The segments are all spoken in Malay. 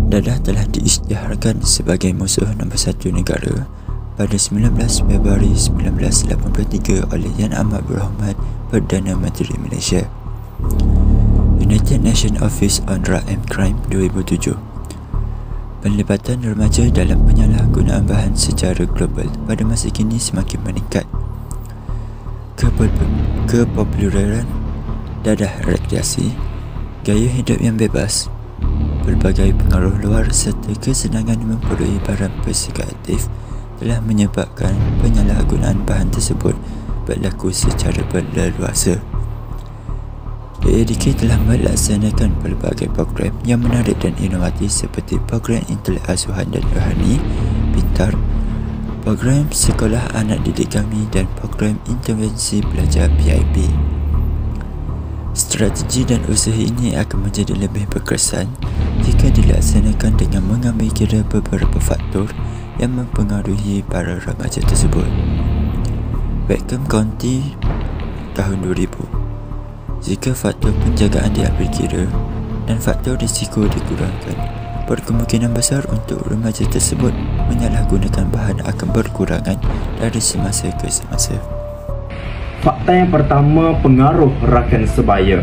Dadah telah diisytiharkan sebagai musuh nombor 1 negara pada 19 Februari 1983 oleh Yang Amat Berhormat Perdana Menteri Malaysia. United Nations Office on Drug and Crime 2007. Penlibatan remaja dalam penyalahgunaan bahan secara global pada masa kini semakin meningkat. Kepopularan dadah rekreasi, gaya hidup yang bebas, pelbagai pengaruh luar serta kesenangan memperoleh barang psikoaktif telah menyebabkan penyalahgunaan bahan tersebut berlaku secara berleluasa. AADK telah melaksanakan pelbagai program yang menarik dan inovatif seperti program Intelek Asuhan dan Rohani Pintar, program Sekolah Anak Didik Kami dan program Intervensi Belajar PIP. Strategi dan usaha ini akan menjadi lebih berkesan jika dilaksanakan dengan mengambil kira beberapa faktor yang mempengaruhi para remaja tersebut. Whatcom County tahun 2000. Jika faktor penjagaan diambil kira dan faktor risiko dikurangkan, berkemungkinan besar untuk remaja tersebut menyalahgunakan bahan akan berkurangan dari semasa ke semasa. Fakta yang pertama, pengaruh rakan sebaya.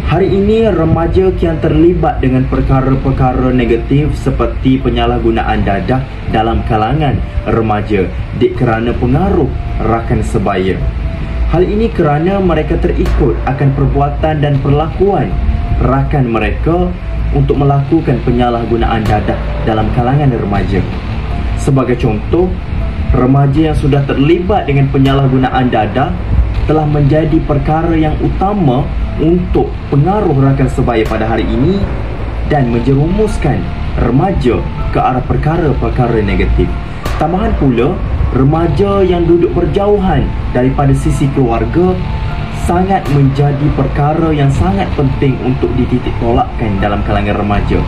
Hari ini remaja kian terlibat dengan perkara-perkara negatif seperti penyalahgunaan dadah dalam kalangan remaja kerana pengaruh rakan sebaya. Hal ini kerana mereka terikut akan perbuatan dan perlakuan rakan mereka untuk melakukan penyalahgunaan dadah dalam kalangan remaja. Sebagai contoh, remaja yang sudah terlibat dengan penyalahgunaan dadah telah menjadi perkara yang utama untuk pengaruh rakan sebaya pada hari ini dan menjerumuskan remaja ke arah perkara-perkara negatif. Tambahan pula, remaja yang duduk berjauhan daripada sisi keluarga sangat menjadi perkara yang sangat penting untuk dititik tolakkan dalam kalangan remaja,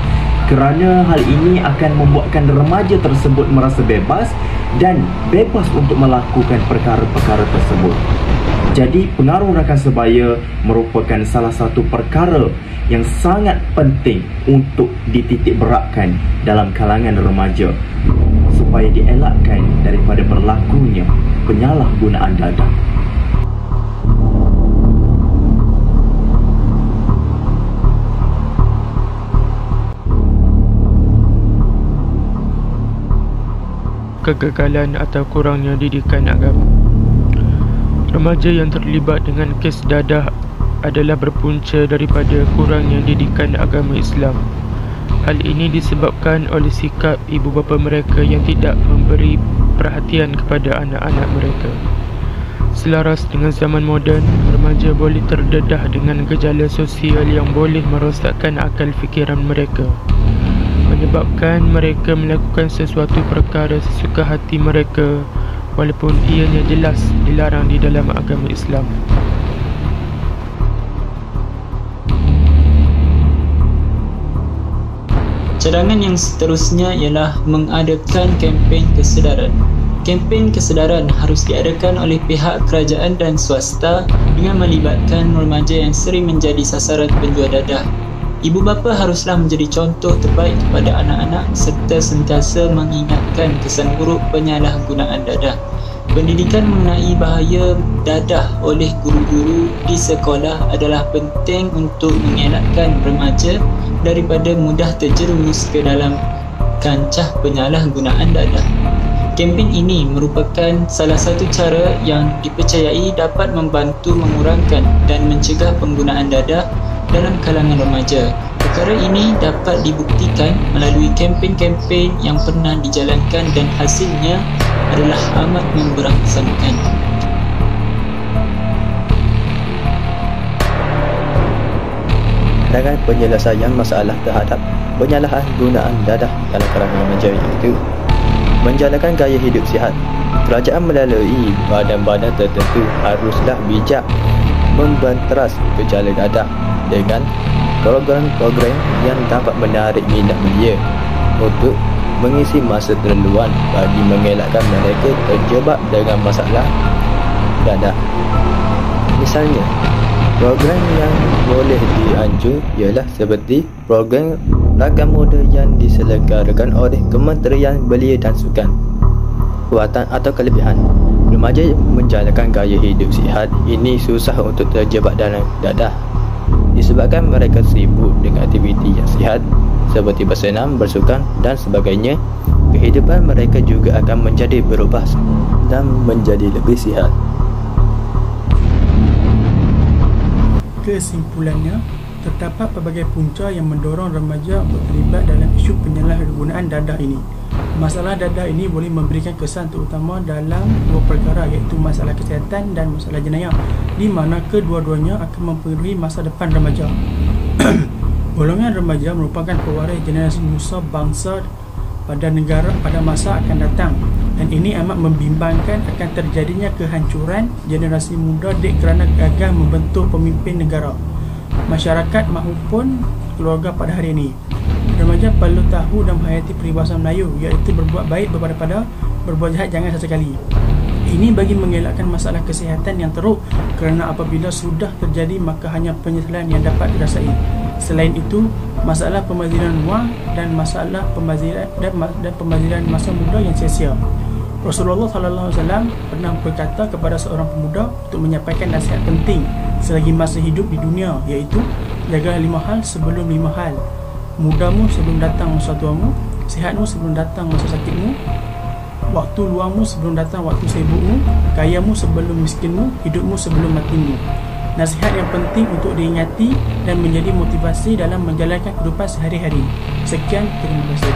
kerana hal ini akan membuatkan remaja tersebut merasa bebas dan bebas untuk melakukan perkara-perkara tersebut. Jadi pengaruh rakan sebaya merupakan salah satu perkara yang sangat penting untuk dititik beratkan dalam kalangan remaja supaya dielakkan daripada berlakunya penyalahgunaan dadah. Kegagalan atau kurangnya didikan agama. Remaja yang terlibat dengan kes dadah adalah berpunca daripada kurangnya didikan agama Islam. Hal ini disebabkan oleh sikap ibu bapa mereka yang tidak memberi perhatian kepada anak-anak mereka. Selaras dengan zaman moden, remaja boleh terdedah dengan gejala sosial yang boleh merosakkan akal fikiran mereka, menyebabkan mereka melakukan sesuatu perkara sesuka hati mereka walaupun ianya jelas dilarang di dalam agama Islam. Cadangan yang seterusnya ialah mengadakan kempen kesedaran. Kempen kesedaran harus diadakan oleh pihak kerajaan dan swasta dengan melibatkan remaja yang sering menjadi sasaran penjual dadah. Ibu bapa haruslah menjadi contoh terbaik kepada anak-anak serta sentiasa mengingatkan kesan buruk penyalahgunaan dadah. Pendidikan mengenai bahaya dadah oleh guru-guru di sekolah adalah penting untuk mengelakkan remaja daripada mudah terjerumus ke dalam kancah penyalahgunaan dadah. Kempen ini merupakan salah satu cara yang dipercayai dapat membantu mengurangkan dan mencegah penggunaan dadah dalam kalangan remaja. Perkara ini dapat dibuktikan melalui kempen-kempen yang pernah dijalankan dan hasilnya adalah amat memberangsangkan. Dengan penyelesaian masalah terhadap penyalahgunaan dadah dalam kalangan remaja itu menjalankan gaya hidup sihat. Kerajaan melalui badan-badan tertentu haruslah bijak membanteras gejala dadah dengan program-program yang dapat menarik minat media untuk mengisi masa terlaluan bagi mengelakkan mereka terjebak dengan masalah dadah. Misalnya, program yang boleh dianjur ialah seperti program Ragam muda yang diselenggarakan oleh Kementerian Belia dan Sukan. Kuatan atau kelebihan remaja menjalankan gaya hidup sihat ini susah untuk terjebak dalam dadah disebabkan mereka sibuk dengan aktiviti yang sihat seperti bersenam, bersukan dan sebagainya. Kehidupan mereka juga akan menjadi berubah dan menjadi lebih sihat. Kesimpulannya, terdapat pelbagai punca yang mendorong remaja untuk terlibat dalam isu penyalahgunaan dadah ini. Masalah dadah ini boleh memberikan kesan terutama dalam dua perkara, iaitu masalah kesihatan dan masalah jenayah, di mana kedua-duanya akan mempengaruhi masa depan remaja. Golongan remaja merupakan pewaris generasi musa bangsa pada negara pada masa akan datang, dan ini amat membimbangkan akan terjadinya kehancuran generasi muda kerana gagal membentuk pemimpin negara, masyarakat maupun keluarga pada hari ini. Remaja perlu tahu dan menghayati peribahasa Melayu, iaitu berbuat baik daripada berbuat jahat jangan sesekali. Ini bagi mengelakkan masalah kesihatan yang teruk, kerana apabila sudah terjadi maka hanya penyesalan yang dapat dirasai. Selain itu, masalah pemaziran wang dan masalah pemaziran masa muda yang sia-sia. Rasulullah SAW pernah berkata kepada seorang pemuda untuk menyampaikan nasihat penting selagi masa hidup di dunia, iaitu jagalah 5 hal sebelum 5 hal. Mudamu sebelum datang masa tuamu, sihatmu sebelum datang masa sakitmu, waktu luangmu sebelum datang waktu sibukmu, kayamu sebelum miskinmu, hidupmu sebelum matimu. Nasihat yang penting untuk diingati dan menjadi motivasi dalam menjalankan kehidupan sehari-hari. Sekian, terima kasih.